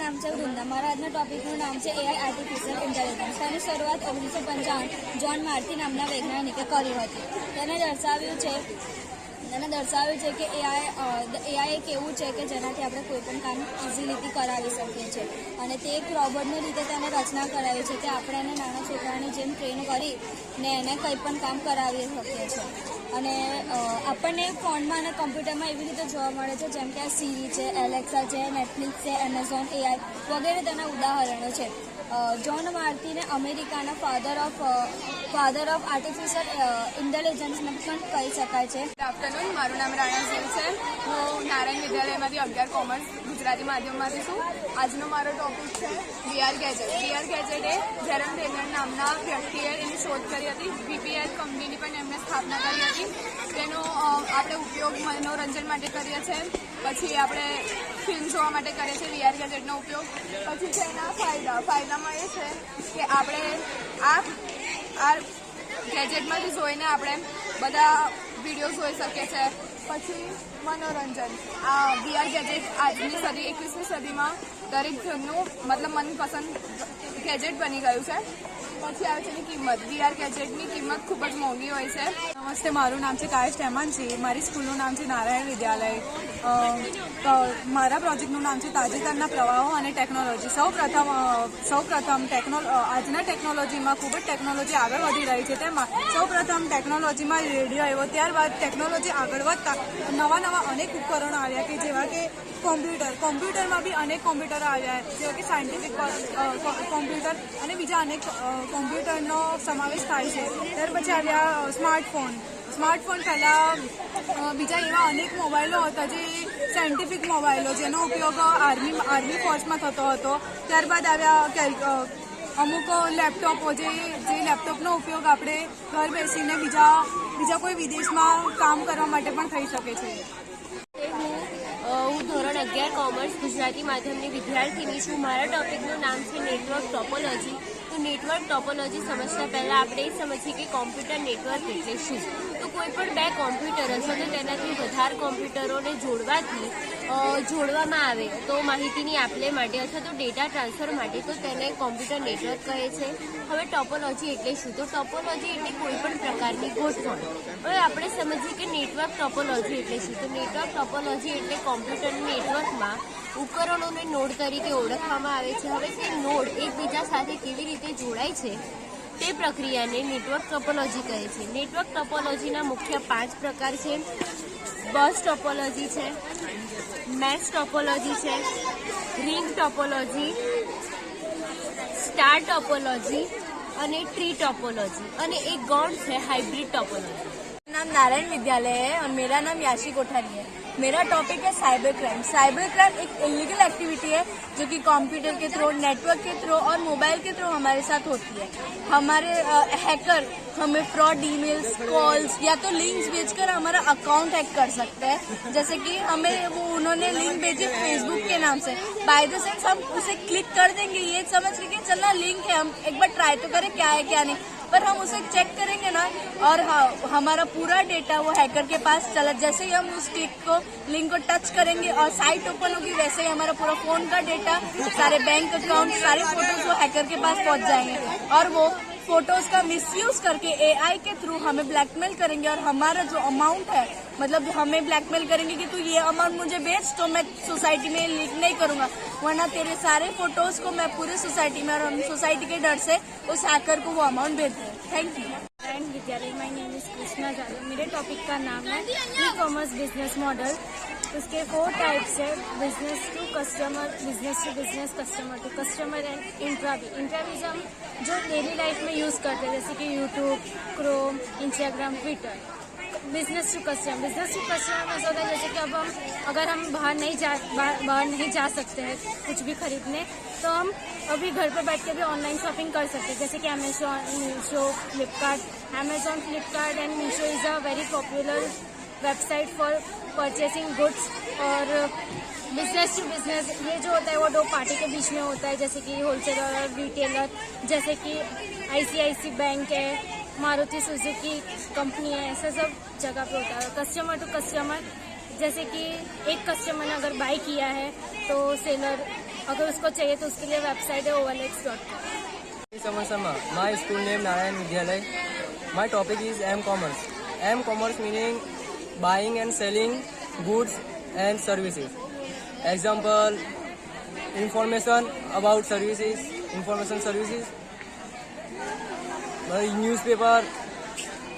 નામ છે વૃંદા. મારા આજના ટોપિકનું નામ છે AI આર્ટિફિશિયલ ઇન્ટેલિજન્સ. તેની શરૂઆત 1955 જ્હોન માર્ટી નામના વૈજ્ઞાનિકે કરી હતી. તેને દર્શાવ્યું છે કે AI એક એવું છે કે જેનાથી આપણે કોઈ પણ કામ ઇઝીલીથી કરાવી શકીએ છીએ, અને તે એક રોબોટની રીતે તેને રચના કરાવી છે કે આપણે એને નાના છોકરાની જેમ ટ્રેન કરીને એને કંઈ પણ કામ કરાવી શકીએ છીએ. અને આપણને ફોનમાં અને કમ્પ્યુટરમાં એવી રીતે જોવા મળે છે જેમ કે આ સીરી છે, એલેક્સા છે, નેટફ્લિક્સ છે, એમેઝોન AI વગેરે તેના ઉદાહરણો છે. જ્હોન માર્ટીને અમેરિકાના ફાધર ઓફ આર્ટિફિશિયલ ઇન્ટેલિજન્સને પણ કહી શકાય છે. ગુડ આફ્ટરનૂન, મારું નામ રાણા સિંહ છે. હું નારાયણ વિદ્યાલયમાંથી 11 કોમર્સ ગુજરાતી માધ્યમમાંથી છું. આજનો મારો ટોપિક છે VR ગેજેટ. VR ગેજેટ એ જેરમ ટેલર નામના વ્યક્તિએ એની શોધ કરી હતી. VPL કંપનીની પણ એમને સ્થાપના કરી હતી. તેનો આપણે ઉપયોગ મનોરંજન માટે કરીએ છીએ. પછી આપણે ફિલ્મ જોવા માટે કરીએ છીએ VR ગેજેટનો ઉપયોગ. પછી છે એના ફાયદામાં એ છે કે આપણે આ ગેજેટમાંથી જોઈને આપણે બધા વિડીયો જોઈ શકીએ છીએ. પછી મનોરંજન, આ VR ગેજેટ આજની સદી 21મી સદીમાં દરેક જણનું મનપસંદ ગેજેટ બની ગયું છે. પછી આવે છે એની કિંમત. VR ગેજેટની કિંમત ખૂબ જ મોંઘી હોય છે. નમસ્તે, મારું નામ છે કાયેશ હેમાંચી. મારી સ્કૂલનું નામ છે નારાયણ વિદ્યાલય. મારા પ્રોજેક્ટનું નામ છે તાજેતરના પ્રવાહો અને ટેકનોલોજી. સૌપ્રથમ આજના ટેકનોલોજીમાં ખૂબ જ ટેકનોલોજી આગળ વધી રહી છે. તેમાં સૌપ્રથમ ટેકનોલોજીમાં રેડિયો આવ્યો. ત્યારબાદ ટેકનોલોજી આગળ વધતા નવા અનેક ઉપકરણો આવ્યા કે જેવા કે કોમ્પ્યુટરમાં બી અનેક કોમ્પ્યુટરો આવ્યા, જેવા કે સાયન્ટિફિક કોમ્પ્યુટર અને બીજા અનેક કોમ્પ્યુટરનો સમાવેશ થાય છે. ત્યાર પછી આવ્યા સ્માર્ટફોન પહેલાં બીજા એવા અનેક મોબાઈલો હતા જે સાયન્ટિફિક મોબાઈલો, જેનો ઉપયોગ આર્મી ફોર્સમાં થતો હતો. ત્યારબાદ આવ્યા અમુક લેપટોપો, જે લેપટોપનો ઉપયોગ આપણે ઘર બેસીને બીજા કોઈ વિદેશમાં કામ કરવા માટે પણ થઈ શકે છે. હું ધોરણ 11 કોમર્સ ગુજરાતી માધ્યમની વિદ્યાર્થીની છું. મારા ટોપિકનું નામ છે નેટવર્ક ટોપોલોજી. તો નેટવર્ક ટોપોલોજી સમજતા પહેલાં આપણે એ સમજીએ કે કોમ્પ્યુટર નેટવર્ક એટલે શું. તો કોઈ પણ બે કોમ્પ્યુટર હશે તો તેનાથી વધારે કોમ્પ્યુટરોને જોડવામાં આવે તો માહિતીની આપ-લે માટે અથવા તો ડેટા ટ્રાન્સફર માટે, તો તેને કોમ્પ્યુટર નેટવર્ક કહે છે. હવે ટોપોલોજી એટલે શું? તો ટોપોલોજી એટલે કોઈ પણ પ્રકારની ગોઠવણ. હવે આપણે સમજીએ કે નેટવર્ક ટોપોલોજી એટલે શું. તો નેટવર્ક ટોપોલોજી એટલે કોમ્પ્યુટર નેટવર્કમાં ઉપકરણોને નોડ તરીકે ઓળખવામાં આવે છે. હવે તે નોડ એકબીજા સાથે કેવી રીતે જોડાય છે તે પ્રક્રિયાને નેટવર્ક ટોપોલોજી કહે છે. નેટવર્ક ટોપોલોજીના મુખ્ય 5 પ્રકાર છે. બસ ટોપોલોજી છે, મેશ ટોપોલોજી છે, રિંગ ટોપોલોજી, સ્ટાર ટોપોલોજી અને ટ્રી टोपोलॉजी અને एक गौण है हाइब्रिड टोपोलॉजी। नाम नारायण विद्यालय है और मेरा नाम याशी कोठारी है। मेरा टॉपिक है साइबर क्राइम। साइबर क्राइम एक इलीगल एक्टिविटी है जो कि कंप्यूटर के थ्रू, नेटवर्क के थ्रू और मोबाइल के थ्रू हमारे साथ होती है। हमारे हैकर हमें फ्रॉड ईमेल्स, कॉल्स या तो लिंक्स भेजकर हमारा अकाउंट हैक कर सकते हैं। जैसे कि हमें उन्होंने लिंक भेजी फेसबुक के नाम से, बाय द सेंस हम उसे क्लिक कर देंगे ये समझ के कि चलना लिंक है, हम एक बार ट्राई तो करें क्या है क्या नहीं, पर हम उसे चेक करेंगे ना और हमारा पूरा डेटा वो हैकर के पास चला। जैसे ही हम उस क्लिक को लिंक को टच करेंगे और साइट ओपन होगी, वैसे ही हमारा पूरा फोन का डेटा, सारे बैंक अकाउंट, सारे फोटोज वो हैकर के पास पहुंच जाएंगे और वो फोटोज का मिसयूज करके AI के थ्रू हमें ब्लैकमेल करेंगे और हमारा जो अमाउंट है, मतलब हमें ब्लैकमेल करेंगे कि तू ये अमाउंट मुझे बेच तो मैं सोसाइटी में लीक नहीं करूंगा, वरना तेरे सारे फोटोज को मैं पूरे सोसाइटी में, और हम सोसाइटी के डर से उस हैकर को वो अमाउंट भेज दें। Thank you. Narayan Vidyalaya, my name is Krishna Jadav. मेरे टॉपिक का नाम है ई-कॉमर्स बिजनेस मॉडल। उसके 4 टाइप्स है: business to customer, business to business, customer to customer and इंट्राबी। इंट्राबी हम जो डेली लाइफ में यूज़ करते हैं, जैसे कि YouTube, Chrome, Instagram, Twitter. Business to customer में होता है जैसे कि अब अगर हम बाहर नहीं जा सकते हैं कुछ भी खरीदने, तो हम अभी घर पर बैठ के भी ऑनलाइन शॉपिंग कर सकते हैं। जैसे कि Amazon, Meesho, Flipkart. Amazon, Flipkart and Meesho is a very popular website for purchasing goods. और बिजनेस टू बिजनेस ये जो होता है वो 2 पार्टी के बीच में होता है, जैसे कि होलसेलर और रिटेलर। जैसे कि ICICI बैंक है, मारुति सुजुकी कंपनी है, ऐसा सब जगह पे होता है। कस्टमर टू कस्टमर, जैसे कि एक कस्टमर ने अगर बाय किया है तो सेलर अगर उसको चाहिए तो उसके लिए वेबसाइट है OLX.com। Someone Sharma. My school name Narayan Vidyalay. My topic is M-commerce. M-commerce meaning buying and selling goods and services. Example, information about services, information services, newspaper,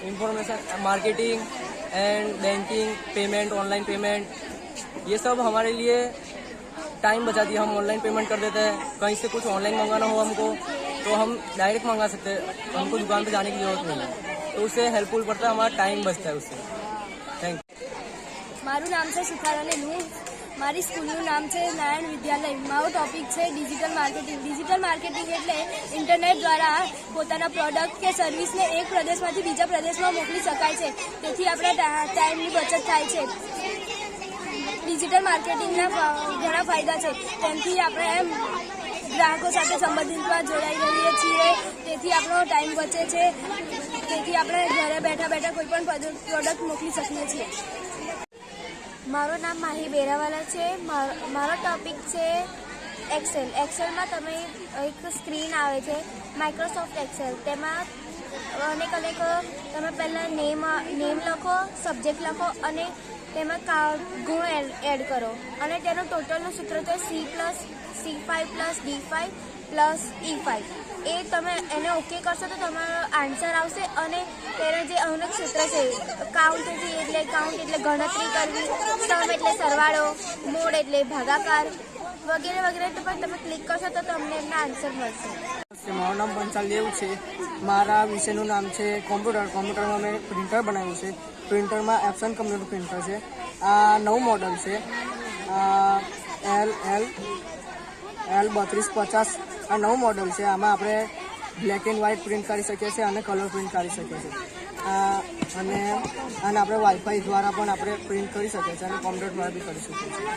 information marketing and banking, payment, online payment. ये सब हमारे लिए time बचाती है। हम online payment कर देते हैं। कहीं से कुछ ऑनलाइन मंगाना हो हमको तो हम डायरेक्ट मंगा सकते हैं, हमको दुकान पे जाने की जरूरत नहीं है। तो उससे हेल्पफुल पड़ता है, हमारा टाइम बचता है उससे। Thank you. મારું નામ છે સુખારાની નૂર, મારી સ્કૂલનું નામ છે નારાયણ વિદ્યાલય। મારો ટોપિક છે ડિજિટલ માર્કેટિંગ। ડિજિટલ માર્કેટિંગ એટલે ઇન્ટરનેટ દ્વારા પોતાના પ્રોડક્ટ કે સર્વિસને એક પ્રદેશમાંથી બીજા પ્રદેશમાં મોકલી શકાય છે, તેથી આપણા ટાઈમની બચત થાય છે। ડિજિટલ માર્કેટિંગના ઘણા ફાયદા છે, તેનાથી આપણે ગ્રાહકો સાથે સંબંધિતમાં જોડાઈ રહીએ છીએ, તેથી આપણો ટાઈમ બચે છે, તેથી આપણે ઘરે બેઠા બેઠા કોઈ પણ પ્રોડક્ટ મોકલી શકીએ છીએ। મારું નામ માહી બેરાવાલા છે। મારો ટોપિક છે એક્સેલ। એક્સેલમાં તમે એક સ્ક્રીન આવે છે માઇક્રોસોફ્ટ એક્સેલ, તેમાં અનેક તમે પહેલાં નેમ લખો, સબ્જેક્ટ લખો અને તેમાં ગુણ એડ કરો અને તેનું ટોટલનું સૂત્ર છે C+C5 + D5 + E5। એ તમે એને ઓકે કરશો તો તમારો આન્સર આવશે અને તેના જે અનેક સૂત્ર છે, કાઉન્ટ એટલે ગણતરી કરવી, સમ એટલે સરવાળો, મોડ એટલે ભાગાકાર વગેરે વગેરે પર તમે ક્લિક કરશો તો તમને એમના આન્સર મળશે। મારું નામ પંચાલ દેવ છે। મારા વિષયનું નામ છે કોમ્પ્યુટર। કોમ્પ્યુટરમાં મેં પ્રિન્ટર બનાવ્યું છે। પ્રિન્ટરમાં એપ્સન કંપનીનું પ્રિન્ટર છે। આ નવું મોડલ છે L3250। આ નવું મોડલ છે। આમાં આપણે બ્લેક એન્ડ વ્હાઇટ પ્રિન્ટ કરી શકીએ છીએ અને કલર પ્રિન્ટ કરી શકીએ છીએ અને આપણે વાઈફાઈ દ્વારા પણ આપણે પ્રિન્ટ કરી શકીએ છીએ અને કોમ્પ્યુટર દ્વારા બી કરી શકીએ છીએ।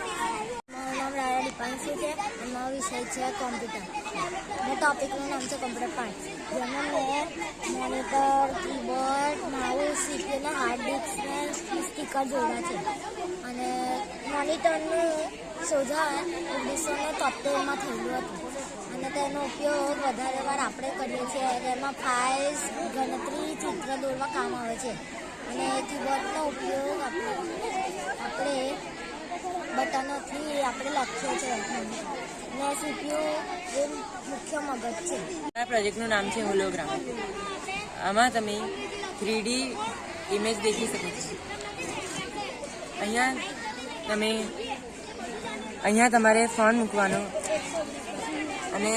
મારું નામ રાયા દીપાંશુ છે અને મારો વિષય છે કોમ્પ્યુટર અને ટોપિકનું નામ છે કોમ્પ્યુટર 5, જેમાં મેં મોનિટર, કીબોર્ડ, માઉસ, CPU અને હાર્ડ ડિસ્કને સ્ટીકર જોડ્યા છે અને મોનિટરનું શોધાણ 1973માં થયેલું હતું અને તેનો ઉપયોગ વધારે વાર આપણે કરીએ છીએ। તેમાં ફાઇલ્સ, ગણતરી, ચિત્ર દોરવા કામ આવે છે અને કીબોર્ડનો ઉપયોગ આપણે બટનોથી આપણે લખીએ છીએ અને CPU એ મુખ્ય મગજ છે। આ પ્રોજેક્ટનું નામ છે હોલોગ્રામ। આમાં તમે 3D ઇમેજ દેખી શકો છો। અહીંયા તમારે ફોન મૂકવાનો અને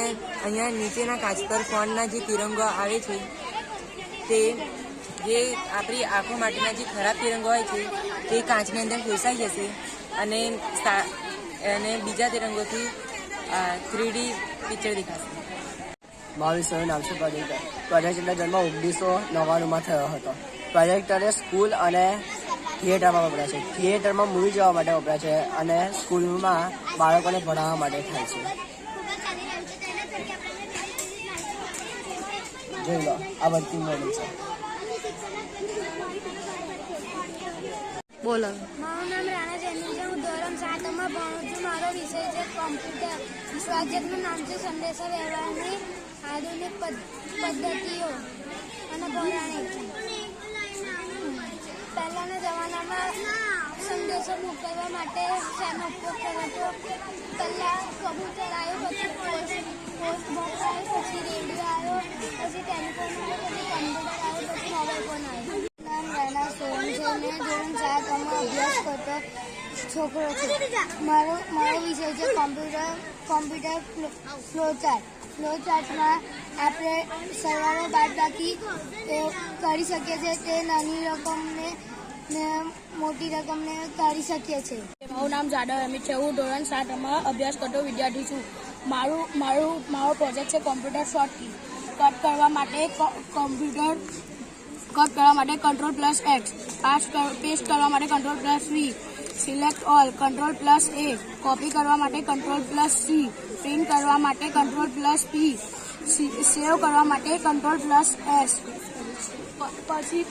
અહીંયા નીચેના કાચ પર ફોનના જે તિરંગો આવે છે તે જે આપણી આંખો માટેના જે ખરાબ તિરંગો હોય છે તે કાચની અંદર ફેસાઈ જશે અને બીજા તિરંગોથી 3D પિક્ચર દેખાશે। મારું વિષયનું નામ છે પ્રોજેક્ટર। પ્રોજેક્ટરનો જન્મ 1999માં થયો હતો। પ્રોજેક્ટરે સ્કૂલ અને થિયેટરમાં વપરાય છે। થિયેટરમાં મૂવી જોવા માટે વપરાય છે અને સ્કૂલમાં બાળકોને ભણાવવા માટે થાય છે। જોઈ લો, આ બધી મોડલ છે। બોલો। મારું નામ રાણા જૈમિન છે। હું ધોરણ 7માં ભણું છું। મારો વિષય છે કોમ્પ્યુટર। પ્રોજેક્ટનું નામ છે સંદેશા વ્યવહારની આધુનિક પદ્ધતિઓ અને પૌરાણિક। પહેલાંના જમાનામાં સંદેશો મોકલવા માટે શેનો ઉપયોગ કર્યો હતો? પહેલાં કબૂતર આવ્યો, પછી પોસ્ટ બોક્સ આવ્યો, પછી રેડિયો આવ્યો, પછી ટેલિફોન આવ્યો, પછી કમ્પ્યુટર આવ્યો, પછી મોબાઈલ ફોન આવ્યો। નામ રાણા સોમ છે અને ધોરણ 7માં અભ્યાસ કરતો છોકરો છે। મારો વિષય છે કોમ્પ્યુટર ફ્લોચાર્ટમાં આપણે સરવાળો બાદબાકી કરી શકીએ છીએ। તે નાની રકમને મોટી રકમને કરી શકીએ છીએ। મારું નામ જાદવ અમિત છે। હું ધોરણ 7માં અભ્યાસ કરતો વિદ્યાર્થી છું। મારો પ્રોજેક્ટ છે કોમ્પ્યુટર શોર્ટકી। કટ કરવા માટે Ctrl+X, પેસ્ટ કરવા માટે Ctrl+V, select all Ctrl+A, copy કરવા માટે Ctrl+C, પ્રિન્ટ કરવા માટે Ctrl+P, સેવ કરવા માટે Ctrl+S, પછી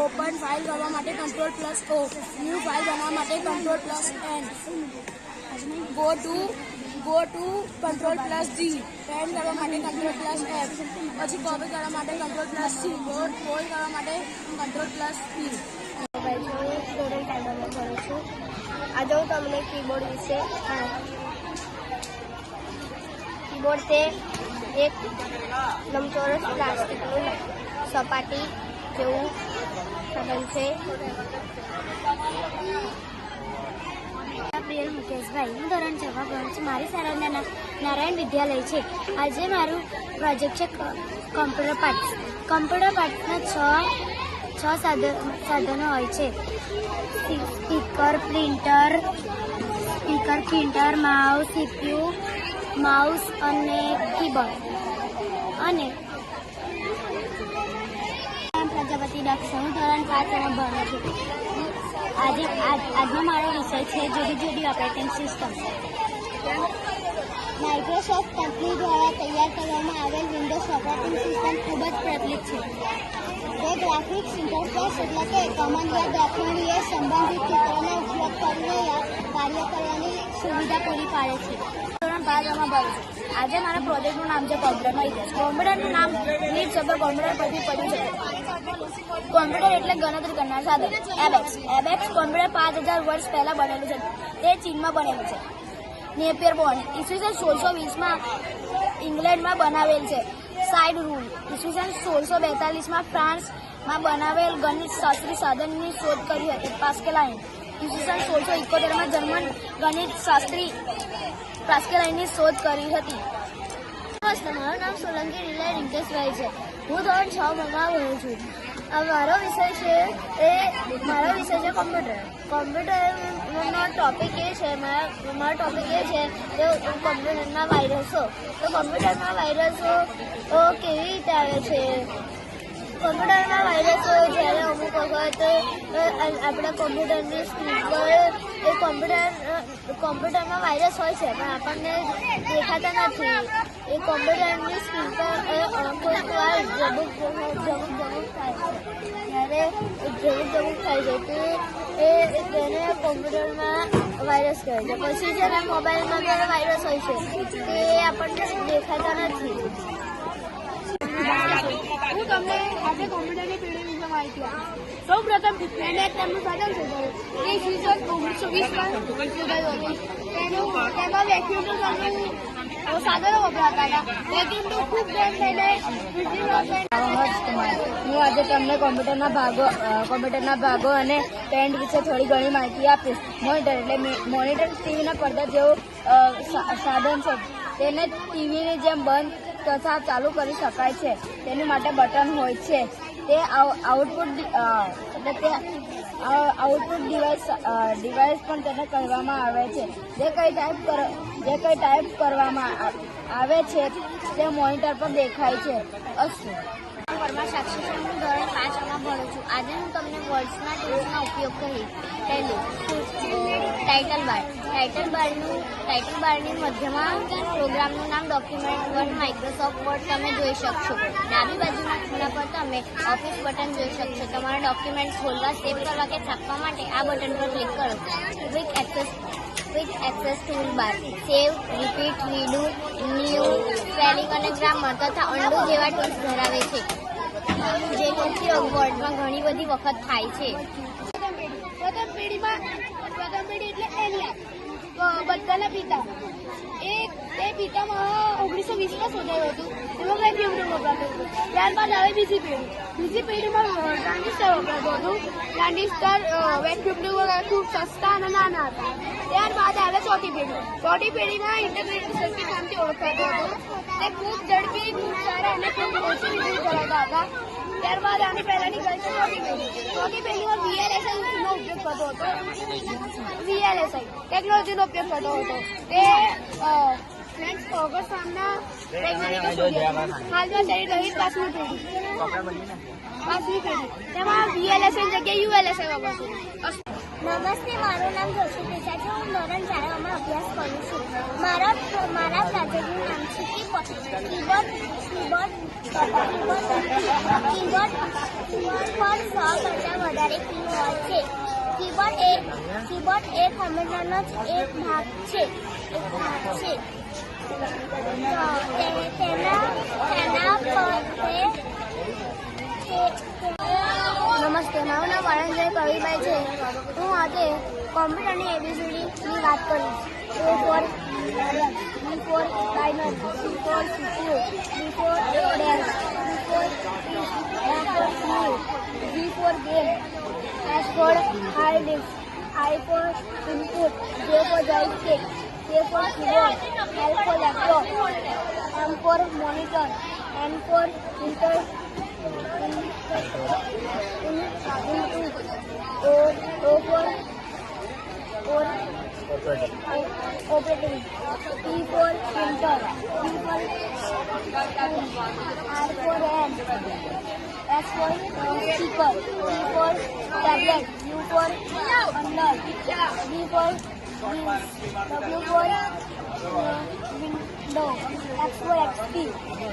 ઓપન ફાઇલ કરવા માટે Ctrl+O, ન્યૂ ફાઇલ બનાવવા માટે Ctrl+N go to control plus G, open કરવા માટે કંટ્રોલ પ્લસ એફ, પછી કોપી કરવા માટે કંટ્રોલ પ્લસ સી, હોલ્ડ કરવા માટે કંટ્રોલ પ્લસ પી. આજે હું તમને કીબોર્ડ વિશે કીબોર્ડ તે એક લંબચોરસ પ્લાસ્ટિકનું સપાટી જેવું સાધન છે. પ્રિય મુકેશભાઈ, હું ધોરણ 6 માં ભણું છું. મારી શાળાનું નામ નારાયણ વિદ્યાલય છે. આજે મારું પ્રોજેક્ટ છે કમ્પ્યુટર પાર્ટ્સ. કમ્પ્યુટર પાર્ટ્સના છ સાધનો હોય છે: speaker, printer, mouse, CPU, mouse અને કીબોર્ડ. અને પ્રજાપતિ દક્ષ, હું ધોરણ 5 માં ભણું છું. આજનો મારો વિષય છે જુદી જુદી ઓપરેટિંગ સિસ્ટમ. માઇક્રોસોફ્ટ કંપની દ્વારા તૈયાર કરવામાં આવેલ વિન્ડોઝ ઓપરેટિંગ સિસ્ટમ ખૂબ જ પ્રચલિત છે. તે ગ્રાફિક્સ ઇન્ટરફેસ એટલે કે કમાન્ડ દ્રષ્ટિએ સંબંધિત ચિત્રોનો ઉપયોગ કરીને કાર્ય કરવાની સુવિધા પૂરી પાડે છે. ધોરણ 5 માં ભણું છું. આજે મારા પ્રોજેક્ટનું નામ છે કોમ્પ્યુટરનો ઇતિહાસ. કોમ્પ્યુટરનું નામ નીટ શબ્દ કોમ્પ્યુટર પરથી પડ્યું છે. કોમ્પ્યુટર એટલે ગણતરી કરનાર સાધન. એબેક્સ કોમ્પ્યુટર 5000 વર્ષ પહેલા બનેલું છે. તે ચીનમાં બનેલું છે. નેપિયર બોન્ડ ઈસવીસન 1620 ઇંગ્લેન્ડમાં બનાવેલ છે. સાઇડ રૂલ ઈસવીસન 1642 ફ્રાન્સમાં બનાવેલ ગણિત શાસ્ત્રી સાધનની શોધ કરી હતી. પાસ્કેલાઇન ઈસવીસન 1671 જર્મન ગણિત શાસ્ત્રી પાસ્કેલાઇનની શોધ કરી હતી. નમસ્તે, મારું નામ સોલંકી રીલા રિંકેશભાઈ છે. હું ધોરણ 6 માં ભણું છું. મારો વિષય છે કોમ્પ્યુટર. કોમ્પ્યુટરનો ટોપિક એ છે મારો ટોપિક એ છે કે કોમ્પ્યુટરના વાયરસો. તો કોમ્પ્યુટરમાં વાયરસો કેવી રીતે આવે છે? કોમ્પ્યુટરમાં વાયરસો જ્યારે અમુક વખત આપણા કોમ્પ્યુટરની સ્ક્રીન પર કોમ્પ્યુટરમાં વાયરસ હોય છે પણ આપણને દેખાતા નથી. એ કોમ્પ્યુટરની સ્ક્રીન પર કોઈક વાર જમુક થાય છે. ત્યારે જમુક થાય છે તો તેને કોમ્પ્યુટરમાં વાયરસ કહે છે. પછી જેના મોબાઈલમાં જ્યારે વાયરસ હોય છે તે આપણને દેખાતા નથી. હું તમને આજે કોમ્પ્યુટરની પેઢી વિશે માહિતી આપીશ. સૌ પ્રથમ તેને તેમનું સાધન શોધાયું. તે ઈસવીસન 1920 શોધાયું હતું. તેમાં વેક્યુમનું સાધનો વપરાતા હતા. વેક્યુમનું ખૂબ ધ્યાન થઈને હું આજે તમને કોમ્પ્યુટરના ભાગો અને પેન્ટ વિશે થોડી ઘણી માહિતી આપીશ. મોનિટર ટીવીના પડદા જેવું સાધન છે. તેને ટીવીની જેમ બંધ તથા ચાલુ કરી શકાય છે. તેની માટે બટન હોય છે. તે આઉટપુટ ડિવાઇસ પણ તેને કહેવામાં આવે છે. જે કંઈ ટાઈપ કરવામાં આવે છે તે મોનિટર પર દેખાય છે. અસ્તુ. પરમાર સાક્ષી છું. હું ધોરણ 5 માં ભણું છું. આજે હું તમને વર્ડ્સના ટૂલ્સનો ઉપયોગ કહીશ. પહેલું ટાઇટલ બારની મધ્યમાં પ્રોગ્રામનું નામ ડોક્યુમેન્ટ 1 માઇક્રોસોફ્ટ વર્ડ તમે જોઈ શકશો. ડાબી બાજુના ખૂણા પર તમે ઓફિસ બટન જોઈ શકશો. તમારા ડોક્યુમેન્ટ ખોલવા, સેવ કરવા કે છાપવા માટે આ બટન પર ક્લિક કરો. ક્વિક એક્સેસ ટૂલબાર સેવ, રિપીટ, રીડુ, ન્યૂ, સ્પેલિંગ અને ગ્રામર તથા અન્ડુ જેવા ટૂલ્સ ધરાવે છે, જેનો ઉપયોગ વર્ડમાં ઘણી બધી વખત થાય છે. પ્રથમ પેઢી એટલે એલિયન, બધાના પિતા. તે પિતામાં 1920 શોધાયું હતું. તેમાં વેક્યુમનું વપરાતું હતું. ત્યારબાદ આવે બીજી પેઢીમાં ટ્રાન્ઝિસ્ટર વપરાતું હતું. ટ્રાન્ઝિસ્ટર વેક્યુમનું ખૂબ સસ્તા અને નાના હતા. ત્યારબાદ આવે ચોથી પેઢીમાં ઇન્ટિગ્રેટેડ સર્કિટ નામથી ઓળખાતું હતું. તે ખૂબ ઝડપી, ખૂબ સારા અને ખૂબ ઓછી વીજળી ધરાવતા હતા. ત્યારબાદ આની પહેલાની ગઈ છે ચોથી પેઢીમાં VLSI નો ઉપયોગ થતો હતો. VLSI ટેકનોલોજીનો ઉપયોગ થતો હતો. તે ફ્રેન્ચ ઓગસ્ટ નામના વૈજ્ઞાનિકો શોધ્યા. હાલમાં ચાલી રહી 5મી પેઢી. તેમાં VLSI ની જગ્યાએ ULSI વાપરશું. નમસ્તે, મારું નામ જોશી પિસા છે. હું ધોરણ 4 માં અભ્યાસ કરું છું. મારા પ્રોજેક્ટનું નામ છે કીબોર્ડ પર 100 કરતાં વધારે કી હોય છે. કીબોર્ડ એ કોમ્પ્યુટરનો જ એક ભાગ છે. નમસ્તે, મારું નામ આનંદભાઈ કવિભાઈ છે. હું આજે કોમ્પ્યુટરની ABCDની વાત કરીશ. A for B for binary, C for CPU, D for dash, E for fish, F for fluid, G for game, H for hard disk, I for input, J for joystick, K for keyboard, L for laptop, M for monitor, N for input, O for operating, P for printer, Q for R for hand, S for speaker, T for tablet, U for under, V for wheels, W for window, X for XP,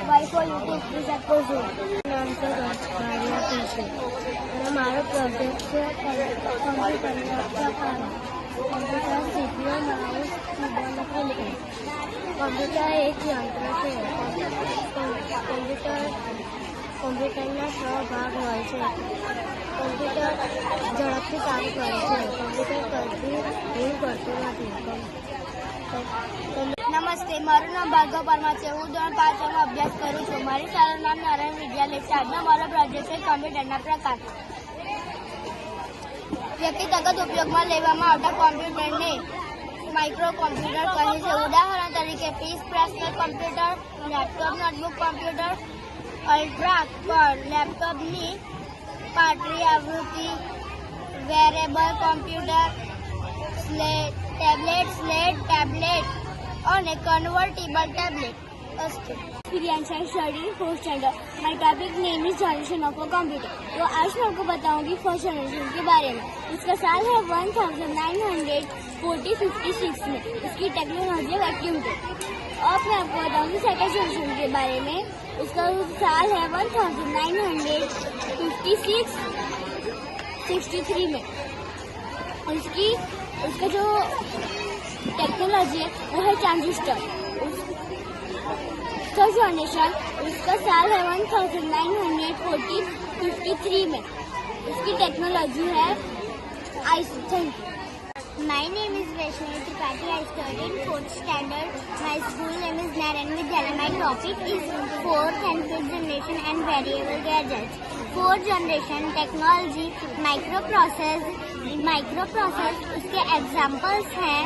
Y for YouTube, Z for Zoom. નામ છે Maria પીશે અને મારો project છે કોમ્પ્યુટરના પ્રકાર. Computer CPU, mouse, keyboard અને printer. Computer એક યંત્ર છે. કોમ્પ્યુટરના 6 ભાગ હોય છે. કોમ્પ્યુટર ઝડપથી કામ કરે છે. કોમ્પ્યુટર કદી ભૂલ કરતું નથી. નમસ્તે, મારું નામ ભાર્ગવ પરમાર છે. હું ધોરણ 5 માં અભ્યાસ કરું છું. મારી શાળાનું નામ નારાયણ વિદ્યાલય છે. આજનો મારો પ્રોજેક્ટ છે કોમ્પ્યુટરના પ્રકાર. વ્યક્તિગત ઉપયોગમાં લેવામાં આવતા કોમ્પ્યુટરને માઇક્રો કોમ્પ્યુટર કહે છે. ઉદાહરણ તરીકે પીસ personal computer, laptop notebook computer, ultra લેપટોપની પાટરી આવૃત્તિ, વેરેબલ કોમ્પ્યુટર, ટેબ્લેટ અને કન્વર્ટેબલ ટેબ્લેટ. एक्सपीरियंस है study 4th standard. My topic name is generation of a computer. तो आज मैं आपको बताऊंगी फर्स्ट जनरेशन के बारे में. इसका साल है 1940-56 में. इसकी टेक्नोलॉजी वैक्यूम थे. और मैं आपको बताऊंगी सेकंड जनरेशन के बारे में. इसका साल है 1956-63 में. इसका जो टेक्नोलॉजी है वो है ट्रांजिस्टर. थर्ड जनरेशन इसका साल है 1953 में. इसकी टेक्नोलॉजी है आइसोथन. My name is Vaishnavi Tripathi. I study in 4th standard. My school name is Narayan Vidyalaya. My topic is 4th and 5th generation and variable gadgets. 4th generation technology, microprocess. इसके examples हैं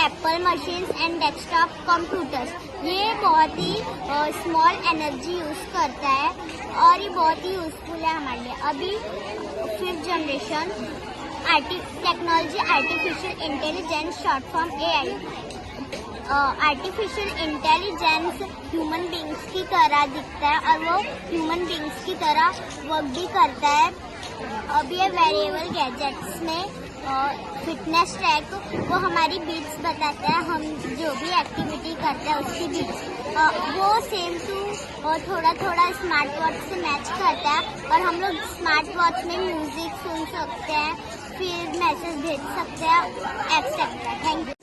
Apple machines and desktop computers. ये बहुत ही small energy use करता है और ये बहुत ही useful है हमारे लिए. अभी 5th generation technology artificial intelligence, short form AI. Artificial intelligence human beings की तरह दिखता है और वो ह्यूमन बींग्स की तरह वर्क भी करता है. अब ये वेरिएबल गैजेट्स में फिटनेस ट्रैक वो हमारी बीट्स बताता है. हम जो भी एक्टिविटी करते हैं उसकी बीट्स वो सेम टू थोड़ा स्मार्ट वॉच से मैच करता है. और हम लोग स्मार्ट वॉच में म्यूजिक सुन सकते हैं, फिर मैसेज भेज सकते हैं, etcetera. Thank you.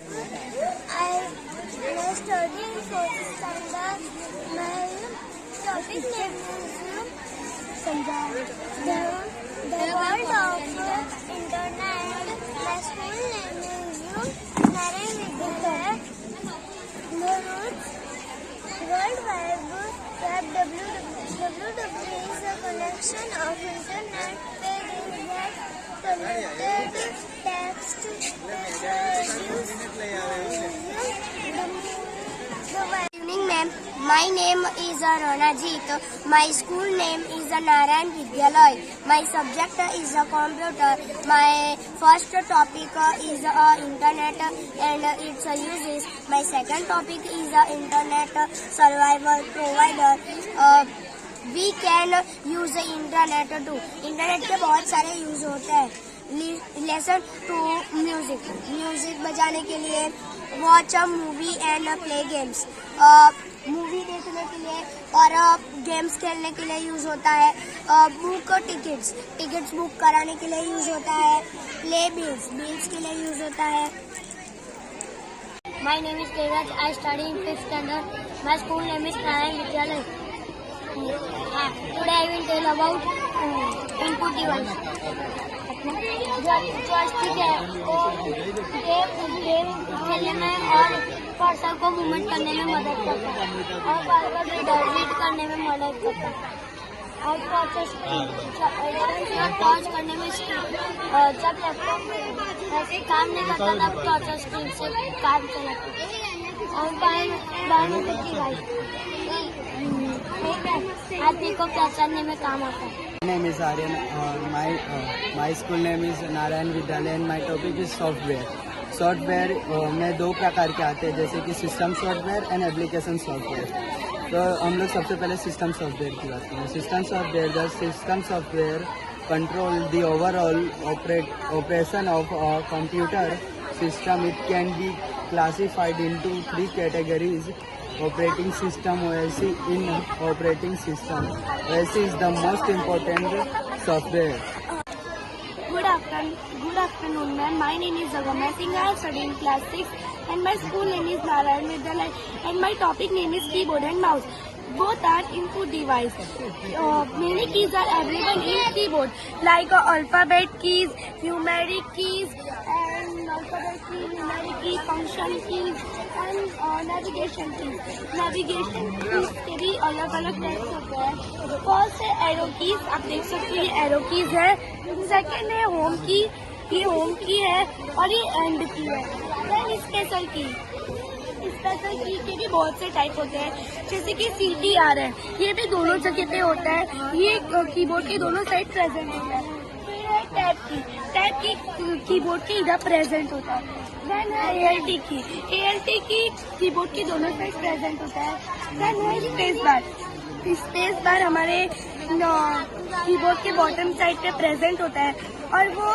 I study in 4th standard. My topic name is the world of internet. My school name is Narayan Vidyalaya. The roots World Wide Web. WWW is a connection of internet pages that connected text Good evening, ma'am. My name is Ranajit. My school name is Narayan Vidyalaya. My subject is computer. My first topic is internet and its uses. My second topic is internet survival provider. We can use internet too. Internet के बहुत सारे use होते हैं. Lesson to music बजाने के लिए, watch a movie and play games. Movie देखने के लिए और गेम्स खेलने के लिए यूज़ होता है। बुक टिकट्स बुक कराने के लिए यूज़ होता है। प्ले बिल्स के लिए यूज़ होता है। My name is Kevraj. I study in 5th standard. My school name is Narayan Vidyalaya. Today I will tell about input device. Joystick है वो गेम खेलने में और कर्सर को मूवमेंट करने में मदद करता है और बार-बार रीड करने में मदद करता है और टॉर्च करने में जब लैपटॉप ऐसे काम नहीं करता तब टॉर्चर स्क्रीन से काम चलाता है और बायोमेट्रिक डिवाइस आदमी को पहचानने में काम आता है। My name is Aryan. My school name is Narayan Vidyalaya and my topic is software. Software में दो प्रकार के आते हैं, जैसे कि system software and application software. तो हम लोग सबसे पहले सिस्टम सॉफ्टवेयर की बात करें। System software control the overall operation of computer system. It can be classified into 3 categories: operating system, OS. In operating system, OS is the most important software. Good afternoon, ma'am. My name is Agama Singh. I study in class 6 and my school name is Narayan Vidyalaya and my topic name is keyboard and mouse. Both are input device. Many keys are available in keyboard like alphabet keys, numeric keys, function keys and navigation keys. Navigation keys के भी अलग अलग types होते हैं। First है arrow keys, आप देख सकते हैं ये एरो कीज है। सेकंड है होम की, ये होम की है और ये एंड की है। देन स्पेशल की के भी बहुत से टाइप होते हैं, जैसे कि CTR है, ये भी दोनों जगह पे होता है। ये कीबोर्ड के दोनों साइड प्रेजेंट होता है। फिर है टैब की कीबोर्ड के इधर प्रेजेंट होता है। देन है ALT की कीबोर्ड के दोनों साइड प्रेजेंट होता है। देन है स्पेस बार हमारे कीबोर्ड के बॉटम साइड पे प्रेजेंट होता है और वो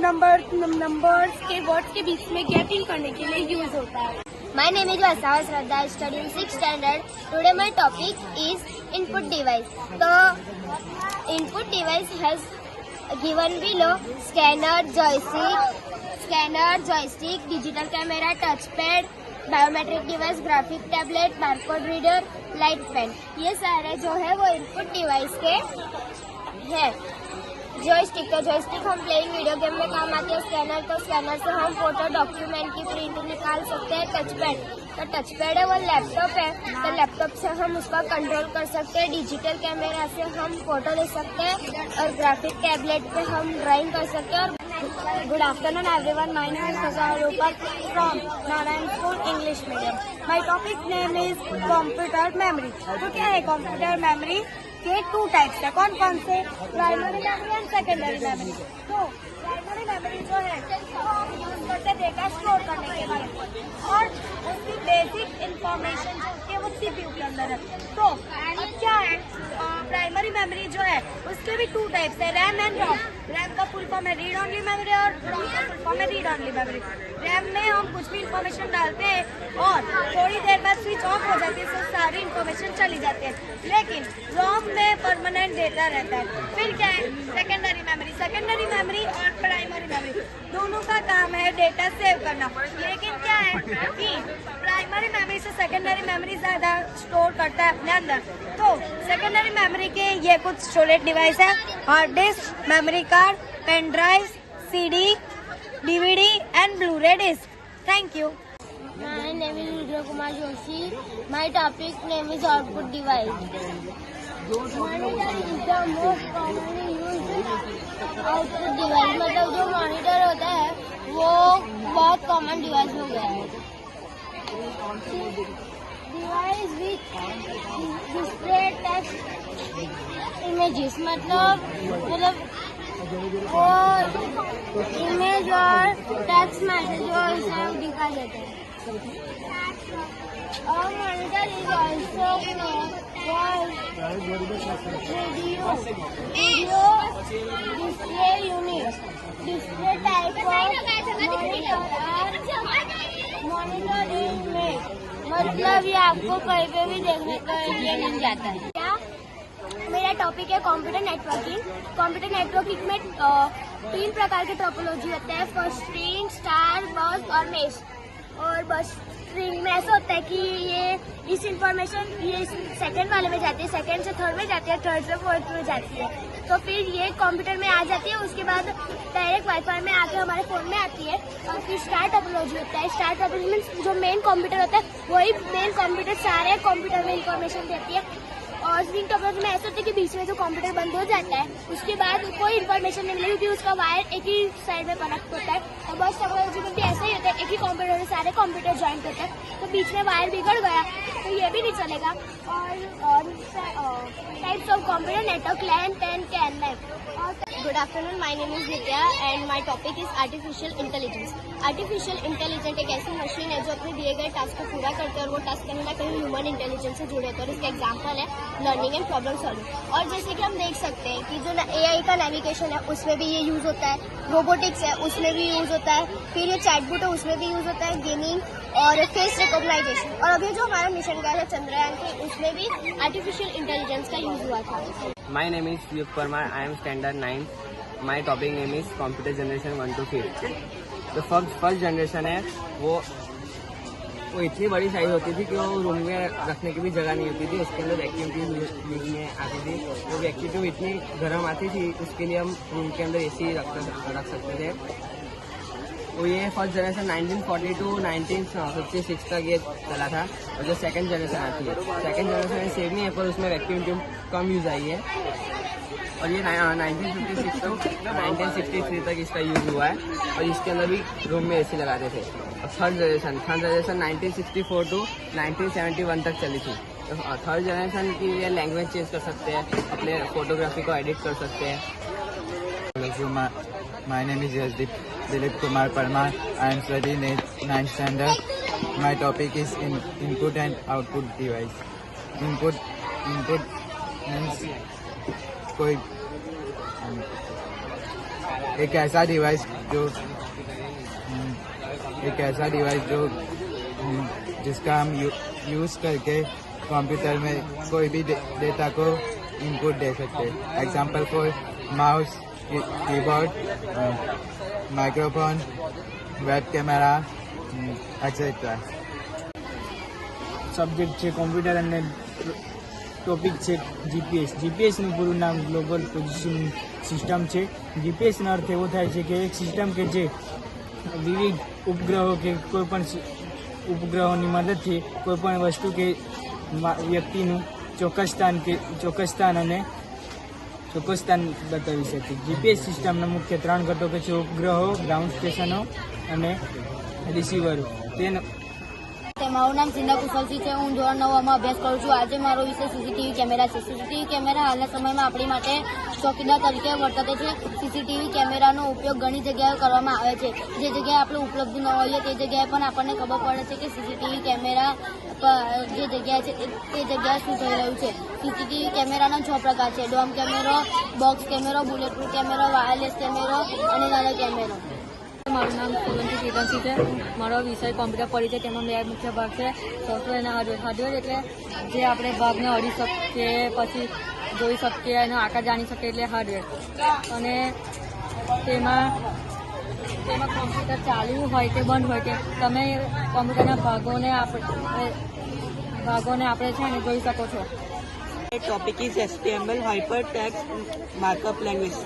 नंबर्स के वर्ड्स के बीच में गैपिंग करने के लिए यूज होता है। My name is Vasav Shraddha. I study in 6th standard. Today my topic is input device. The input device has given below scanner, joystick, digital camera, touchpad, biometric device, graphic tablet, barcode reader, light pen. ये सारे जो है वो input device के है। Joystick हम playing video game में काम आते हैं। स्कैनर से हम फोटो डॉक्यूमेंट की प्रिंट निकाल सकते हैं। टचपैड है वो लैपटॉप है, तो लैपटॉप से हम उसका कंट्रोल कर सकते हैं। डिजिटल कैमरा से हम फोटो ले सकते हैं और ग्राफिक टैबलेट पे हम ड्राइंग कर सकते हैं। Good afternoon everyone. My name is Sajal Rupak from Narayan School English Medium. My topic name is computer memory. तो क्या है कंप्यूटर मेमोरी के 2 टाइप्स है। कौन से? Primary memory and secondary memory. तो प्राइमरी मेमोरी जो है वो हम यूज करते हैं डेटा स्टोर करने के लिए और उसकी बेसिक इंफॉर्मेशन जो होती है वो CPU के अंदर है। तो अब क्या है, प्राइमरी मेमोरी जो है उसके भी 2 टाइप्स है, रैम एंड रोम। रैम का फुल फॉर्म है रीड ऑनली मेमोरी और रोम का फुल फॉर्म है रीड ऑनली मेमोरी। रैम में हम कुछ भी इंफॉर्मेशन डालते हैं और थोड़ी देर बाद स्विच ऑफ हो जाती है, तो सारी इंफॉर्मेशन चली जाती है। लेकिन रोम में परमानेंट डेटा रहता है। फिर क्या है सेकेंडरी मेमोरी और प्राइमरी मेमोरी दोनों का काम है डेटा सेव करना। लेकिन क्या है कि प्राइमरी मेमोरी से सेकेंडरी मेमोरी ज्यादा स्टोर करता है अपने अंदर। तो सेकेंडरी मेमोरी के ये कुछ स्टोरेज डिवाइस है: hard disk, memory card, pen drive, CD, DVD and Blu-ray disc. Thank you. My name is Rudra Kumar Joshi. My topic name is output device. Monitor is the most commonly used output device. मतलब जो monitor होता है वो बहुत common device हो गया है। Device which display text images, मतलब वो इमेज और टेक्स्ट मैसेज जो इसे दिखा देते हैं। और monitor is also video display unit. Display type of monitor is made मतलब ये आपको कहीं पे भी देखने को लिए मिल जाता है। क्या मेरा टॉपिक है कंप्यूटर नेटवर्किंग। कंप्यूटर नेटवर्किंग में 3 प्रकार के टोपोलॉजी होते हैं, फर्स्ट स्ट्रिंग, स्टार, बस और मेश। और बस स्ट्रिंग में ऐसा होता है कि ये इस इंफॉर्मेशन ये सेकंड वाले में जाती है, सेकंड से थर्ड में जाती है, थर्ड से फोर्थ में जाती है, तो फिर ये कंप्यूटर में आ जाती है। उसके बाद डायरेक्ट वाईफाई में आके हमारे फोन में आती है। और फिर स्टार टोपोलॉजी होता है। स्टार टोपोलॉजी में जो मेन कंप्यूटर होता है वही मेन कंप्यूटर सारे कंप्यूटर में इंफॉर्मेशन देती है। और स्ट्रिंग टोपोलॉजी में ऐसा होता है कि बीच में जो कंप्यूटर बंद हो जाता है उसके बाद कोई इन्फॉर्मेशन नहीं मिलेगी क्योंकि उसका वायर एक ही साइड में कनेक्ट होता है। और बस टोपोलॉजी में भी ऐसा ही होता है, एक ही कंप्यूटर में सारे कंप्यूटर ज्वाइंट होते हैं, तो बीच में वायर बिगड़ गया तो ये भी नहीं चलेगा। और types of computer network, LAN, PAN, CAN, LAN. Good afternoon, my name is Nitya and my topic is artificial intelligence. Artificial intelligence एक ऐसी मशीन है जो अपने दिए गए टास्क को पूरा करते हैं और वो टास्क कहीं ना कहीं ह्यूमन इंटेलिजेंस से जुड़े होते हैं। और इसका एग्जांपल है लर्निंग एंड प्रॉब्लम सॉल्विंग। और जैसे कि हम देख सकते हैं कि जो AI का नेविगेशन है उसमें भी ये यूज होता है, रोबोटिक्स है उसमें भी यूज होता है, फिर ये चैटबॉट है उसमें भी यूज होता है, गेमिंग और फेस रिकॉग्नाइजेशन। और अभी जो हमारा मिशन गया है चंद्रयान के उसमें भी आर्टिफिशियल इंटेलिजेंस का यूज हुआ था। My name is Yug Parmar. I am standard 9. My topic name is computer generation 1 to 5. जो फर्स्ट जनरेशन है वो इतनी बड़ी साइज होती थी कि वो रूम में रखने की भी जगह नहीं होती थी। उसके अंदर वैक्यूम ट्यूब यूज में आती थी। वो वैक्यूम ट्यूब इतनी गर्म आती थी उसके लिए हम रूम के अंदर AC रख सकते थे। वो ये फर्स्ट जनरेशन 1940 to 1956 तक ये चला था। और जो सेकंड जनरेशन आती है, सेकंड जनरेशन सेम नहीं है पर उसमें vacuum tube come use I है। और ये 1956 to 1963 तक इसका यूज हुआ है और इसके अंदर भी रूम में AC लगाते थे। और थर्ड जनरेशन 1964 to 1971 तक चली थी। तो थर्ड जनरेशन की ये लैंग्वेज चेंज कर सकते हैं, अपने फोटोग्राफी को एडिट कर सकते हैं। My name is Yasdeep Dilip Kumar Parmar. I am studying 9th standard. My topic is input and output device. Input means कोई एक ऐसा डिवाइस जो जिसका हम यूज करके कंप्यूटर में कोई भी डेटा को इनपुट दे सकते हैं। Example for mouse, keyboard, microphone, web camera etcetera. Subject છે કોમ્પ્યુટર અને ટોપિક છે જીપીએસનું પૂરું નામ ગ્લોબલ પોઝિશનિંગ સિસ્ટમ છે। જીપીએસનો અર્થ એવો થાય છે કે એક સિસ્ટમ કે જે વિવિધ ઉપગ્રહો કે કોઈપણ ઉપગ્રહોની મદદથી કોઈપણ વસ્તુ કે વ્યક્તિનું ચોક્કસ સ્થાન બતાવી શકે। જીપીએસ સિસ્ટમના મુખ્ય 3 ઘટકો છે, ઉપગ્રહો, ગ્રાઉન્ડ સ્ટેશનો અને રિસીવરો। મારું નામ સિંધા કુશલસિંહ છે। હું ધોરણ 9માં અભ્યાસ કરું છું। આજે મારો વિષય સીસીટીવી કેમેરા છે। સીસીટીવી કેમેરા હાલના સમયમાં આપણી માટે ચોકીદાર તરીકે વર્તે છે। સીસીટીવી કેમેરાનો ઉપયોગ ઘણી જગ્યાએ કરવામાં આવે છે। જે જગ્યાએ આપણે ઉપલબ્ધ ન હોઈએ તે જગ્યાએ પણ આપણને ખબર પડે છે કે સીસીટીવી કેમેરા જે જગ્યા છે તે જગ્યાએ શું થઈ રહ્યું છે। સીસીટીવી કેમેરાના 6 પ્રકાર છે, ડોમ કેમેરો, બોક્સ કેમેરો, બુલેટ પ્રૂફ કેમેરો, વાયરલેસ કેમેરો અને નાનો કેમેરો। મારું નામ સોલંકી ચેતનસિંહ છે। મારો વિષય કોમ્પ્યુટર પડી છે, તેમાં 2 મુખ્ય ભાગ છે, સોફ્ટવેર અને હાર્ડવેર। હાર્ડવેર એટલે જે આપણે ભાગને અડી શકીએ, પછી જોઈ શકીએ, એનો આકાર જાણી શકીએ એટલે હાર્ડવેર। અને તેમાં કોમ્પ્યુટર ચાલુ હોય કે બંધ હોય કે તમે કોમ્પ્યુટરના ભાગોને આપણે છે ને જોઈ શકો છો। The topic is HTML, Hypertext Markup Language.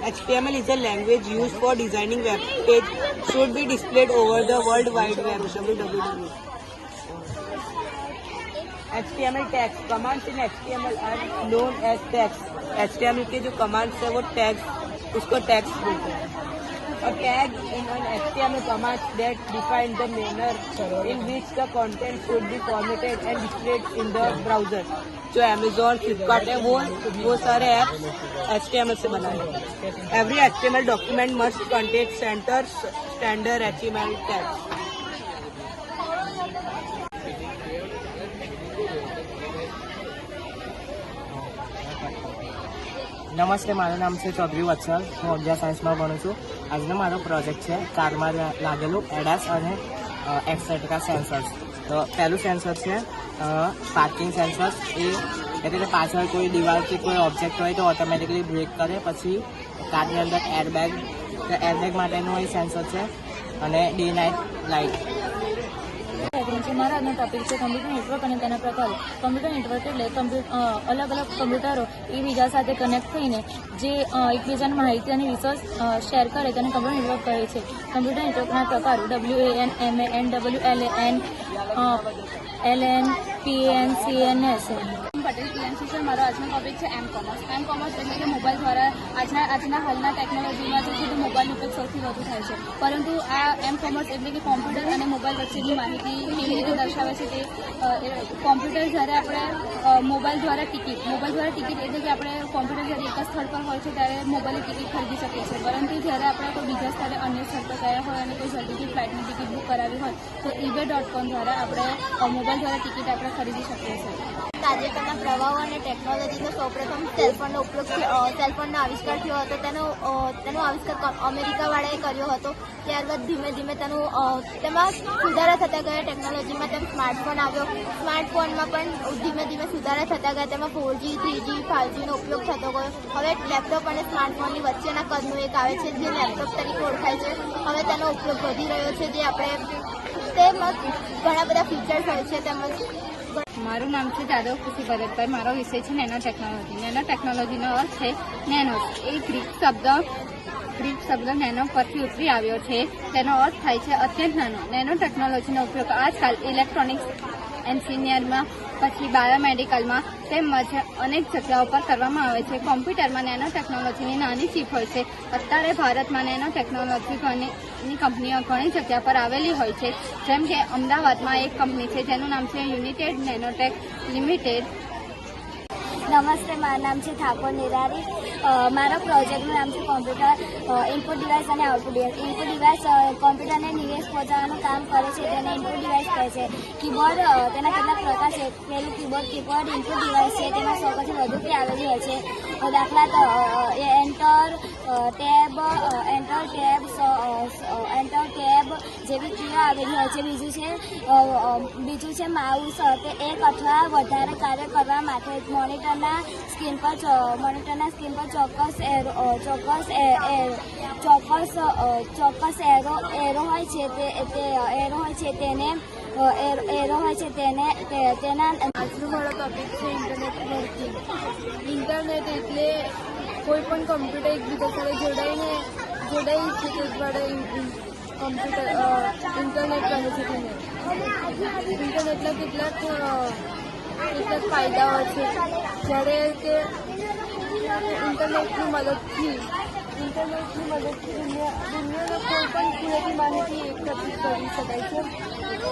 HTML is a language used for designing web page. Should be displayed over the World Wide Web. www. HTML tags. Commands in HTML are known as tags. HTML के जो commands है वो tags, उसको tags बोलते हैं। A tag in an HTML command that defines the manner in which the content should be formatted and displayed in the browser. जो Amazon, Flipkart है वो सारे ऐप्स HTML से बना है। Every HTML document must contain standard HTML tags. નમસ્તે, મારું નામ છે ચૌધરી વત્સલ। હું 11 સાયન્સમાં ભણું છું। આજનો મારો પ્રોજેક્ટ છે કારમાં લાગેલું એડાસ અને એક્સેટ્રા સેન્સર્સ। તો પહેલું સેન્સર છે પાર્કિંગ સેન્સર. એ એટલે કે પાછળ કોઈ દિવાલ કે કોઈ ઓબ્જેક્ટ હોય તો ઓટોમેટિકલી બ્રેક કરે. પછી કારની અંદર એરબેગ, તો એરબેગ માટેનું એ સેન્સર છે. અને ડે નાઇટ લાઇટ. મારા આજનો ટોપિક છે કમ્પ્યુટર નેટવર્ક અને તેના પ્રકારો. કમ્પ્યુટર નેટવર્ક એટલે અલગ અલગ કમ્પ્યુટરો એકબીજા સાથે કનેક્ટ થઈને જે એકબીજાની માહિતી અને રિસોર્સ શેર કરે તેને કમ્પ્યુટર નેટવર્ક કહે છે. કમ્પ્યુટર નેટવર્કના પ્રકારો WAN, MAN, WLAN, LAN, PAN, CNS. Patel PNC છે. મારો આજનો ટોપિક છે કોમર્સ. કોમર્સ એટલે કે મોબાઈલ દ્વારા આજના હાલના ટેકનોલોજીમાં જે કીધું મોબાઈલ ઉપયોગ સૌથી વધુ થાય છે, પરંતુ આ કોમર્સ એટલે કે કોમ્પ્યુટર અને મોબાઈલ વચ્ચેની માહિતી કેવી રીતે દર્શાવે છે તે કોમ્પ્યુટર જ્યારે આપણે મોબાઈલ દ્વારા ટિકિટ એટલે કે આપણે કોમ્પ્યુટર જ્યારે એક જ સ્થળ પર હોય છે ત્યારે મોબાઈલની ટિકિટ ખરીદી શકીએ છીએ, પરંતુ જ્યારે આપણે કોઈ બીજા સ્થળે અન્ય સ્થળ પર ગયા હોય અને કોઈ ઝડપીથી ફ્લાઇટની ટિકિટ બુક કરાવી હોય તો ebay.com દ્વારા આપણે મોબાઈલ દ્વારા ટિકિટ આપણે ખરીદી શકીએ છીએ. તાજેતરના પ્રવાહો અને ટેકનોલોજીનો સૌપ્રથમ સેલફોનનો ઉપયોગ સેલફોનનો આવિષ્કાર થયો હતો. તેનો આવિષ્કાર અમેરિકાવાળાએ કર્યો હતો. ત્યારબાદ ધીમે ધીમે તેમાં સુધારા થતા ગયા ટેકનોલોજીમાં. તેમ સ્માર્ટફોન આવ્યો. સ્માર્ટફોનમાં પણ ધીમે ધીમે સુધારા થતા ગયા. તેમાં 4G, 3G, 5Gનો ઉપયોગ થતો ગયો. હવે લેપટોપ અને સ્માર્ટફોનની વચ્ચેના કદનું એક આવે છે જે લેપટોપ તરીકે ઓળખાય છે. હવે તેનો ઉપયોગ વધી રહ્યો છે. જે તેમાં ઘણા બધા ફીચર્સ હોય છે. તેમજ મારું નામ છે જાદવ ખુશી ભરતભાઈ. મારો વિષય છે નેનો ટેકનોલોજી. નેનો ટેકનોલોજીનો અર્થ છે નેનો. એ ગ્રીક શબ્દ નેનો પરથી ઉતરી આવ્યો છે. તેનો અર્થ થાય છે અત્યંત નાનો. નેનો ટેકનોલોજીનો ઉપયોગ આજકાલ ઇલેક્ટ્રોનિક્સ એન્જિનિયરમાં, પછી બાયોમેડિકલમાં તેમજ અનેક જગ્યાઓ પર કરવામાં આવે છે. કોમ્પ્યુટરમાં નેનો ટેકનોલોજીની નાની ચીપ હોય છે. અત્યારે ભારતમાં નેનો ટેકનોલોજીની કંપનીઓ ઘણી જગ્યા પર આવેલી હોય છે. જેમ કે અમદાવાદમાં એક કંપની છે જેનું નામ છે યુનાઇટેડ નેનોટેક લિમિટેડ. નમસ્તે, મારું નામ છે ઠાકોર નિરારી. મારા પ્રોજેક્ટનું નામ છે કોમ્પ્યુટર ઇનપુટ ડિવાઇસ અને આઉટપુટ ડિવાઇસ. ઇનપુટ ડિવાઇસ કોમ્પ્યુટરને નિર્દેશ પહોંચાડવાનું કામ કરે છે, તેને ઇનપુટ ડિવાઇસ કહે છે. કીબોર્ડ, તેના કેટલાક પ્રકાર છે. પહેલું કીબોર્ડ ઇનપુટ ડિવાઇસ છે. તેમાં 100 કરતાં વધુ કી આવેલી હોય છે. દાખલા એન્ટર, ટેબ જેવી કીઓ આવેલી હોય છે. બીજું છે માઉસ. તે એક અથવા વધારે કાર્ય કરવા માટે મોનિટરના સ્ક્રીન પર ચોક્કસ એરો હોય છે તેના. આજનો મારો ટોપિક છે ઇન્ટરનેટ વર્કિંગ. ઇન્ટરનેટ એટલે કોઈ પણ કમ્પ્યુટર એકબીજા સાથે જોડાઈ શકે દ્વારા ઇન્ટરનેટ કહે છે તેને. ઇન્ટરનેટના કેટલાક ફાયદાઓ છે. જ્યારે કે ઇન્ટરનેટની મદદથી દુનિયાના કોઈ પણ ખૂણેથી માહિતી એકત્રિત કરી શકાય છે.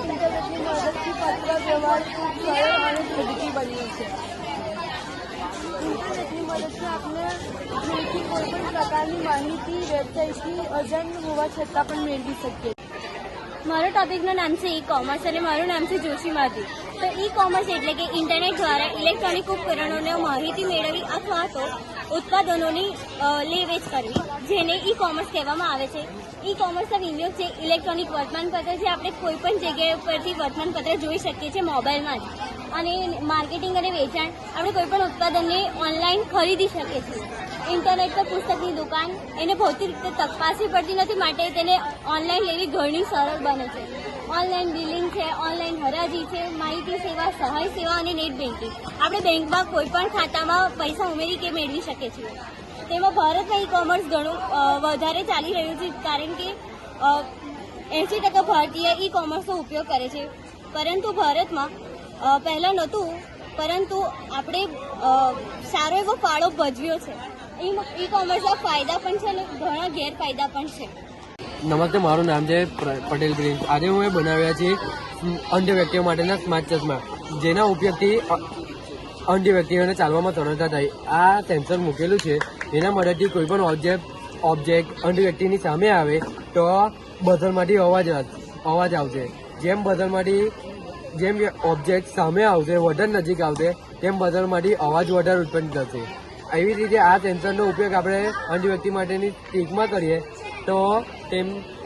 ઇન્ટરનેટની મદદથી પત્ર વ્યવહાર ખૂબ સરળ અને ઝડપી બન્યો છે. ઇન્ટરનેટની મદદથી આપણે કોઈ પણ પ્રકારની માહિતી વેબસાઇટથી અજાણ હોવા છતાં પણ મેળવી શકીએ. મારો ટોપિકનું નામ છે કોમર્સ અને મારું નામ છે જોશી માધી. તો કોમર્સ એટલે કે ઇન્ટરનેટ દ્વારા ઇલેક્ટ્રોનિક ઉપકરણોને માહિતી મેળવવી અથવા તો ઉત્પાદનોની લે-વેચ કરવી, જેને કોમર્સ કહેવામાં આવે છે. કોમર્સનો વિનિયોગ છે ઇલેક્ટ્રોનિક વર્તમાનપત્ર, જે આપણે કોઈ પણ જગ્યાએ પરથી વર્તમાનપત્ર જોઈ શકીએ છીએ મોબાઈલમાં જ. અને માર્કેટિંગ અને વેચાણ, આપણે કોઈ પણ ઉત્પાદનને ઓનલાઈન ખરીદી શકીએ છીએ. ઇન્ટરનેટ પર પુસ્તકની દુકાન એને ભૌતિક રીતે તપાસવી પડતી નથી, માટે તેને ઓનલાઈન લેવી ઘણી સરળ બને છે. ઓનલાઈન બિલિંગ છે, ઓનલાઈન હરાજી છે, માહિતી સેવા, સહાય સેવા અને નેટ બેન્કિંગ. આપણે બેંકમાં કોઈ પણ ખાતામાં પૈસા ઉમેરી કે મેળવી શકીએ છીએ. તેમાં ભારતમાં કોમર્સ ઘણું વધારે ચાલી રહ્યું છે, કારણ કે 80% ભારતીય કોમર્સનો ઉપયોગ કરે છે. પરંતુ ભારતમાં પહેલાં નહોતું, પરંતુ આપણે સારો એવો ફાળો ભજવ્યો છે. કોમર્સના ફાયદા પણ છે અને ઘણા ગેરફાયદા પણ છે. નમસ્તે, મારું નામ છે પટેલ ગ્રીન. આજે હું બનાવ્યા છે અંધ વ્યક્તિઓ માટેના સ્માર્ટ ચશ્મા, જેના ઉપયોગથી અંધ વ્યક્તિઓને ચાલવામાં સરળતા થાય. આ સેન્સર મૂકેલું છે, એના મદદથી કોઈ પણ ઓબ્જેક્ટ અંધ વ્યક્તિની સામે આવે તો બઝરમાંથી અવાજ આવશે. જેમ ઓબ્જેક્ટ સામે આવશે, વધારે નજીક આવશે, તેમ બઝરમાંથી અવાજ વધારે ઉત્પન્ન થશે. એવી રીતે આ સેન્સરનો ઉપયોગ આપણે અંધ વ્યક્તિ માટેની સ્ટીકમાં કરીએ તો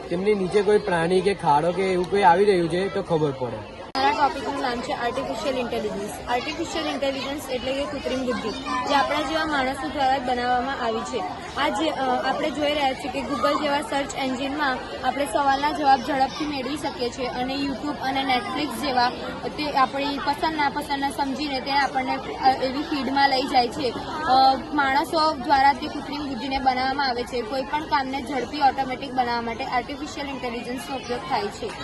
તેમની નીચે કોઈ પ્રાણી કે ખાડો કે એવું કોઈ આવી રહ્યું છે તો ખબર પડે. મારા ટોપિકનું નામ છે આર્ટિફિશિયલ ઇન્ટેલિજન્સ. આર્ટિફિશિયલ ઇન્ટેલિજન્સ એટલે કે કૃત્રિમ બુદ્ધિ, જે આપણા જેવા માણસો દ્વારા જ બનાવવામાં આવી છે. આ જે આપણે જોઈ રહ્યા છીએ કે ગૂગલ જેવા સર્ચ એન્જિનમાં આપણે સવાલના જવાબ ઝડપથી મેળવી શકીએ છીએ અને યુટ્યુબ અને નેટફ્લિક્સ જેવા તે આપણી પસંદ નાપસંદને સમજીને તે આપણને એવી ફીડમાં લઈ જાય છે. માણસો દ્વારા તે કૃત્રિમ બુદ્ધિને બનાવવામાં આવે છે. કોઈ પણ કામને ઝડપી ઓટોમેટિક બનાવવા માટે આર્ટિફિશિયલ ઇન્ટેલિજન્સનો ઉપયોગ થાય છે.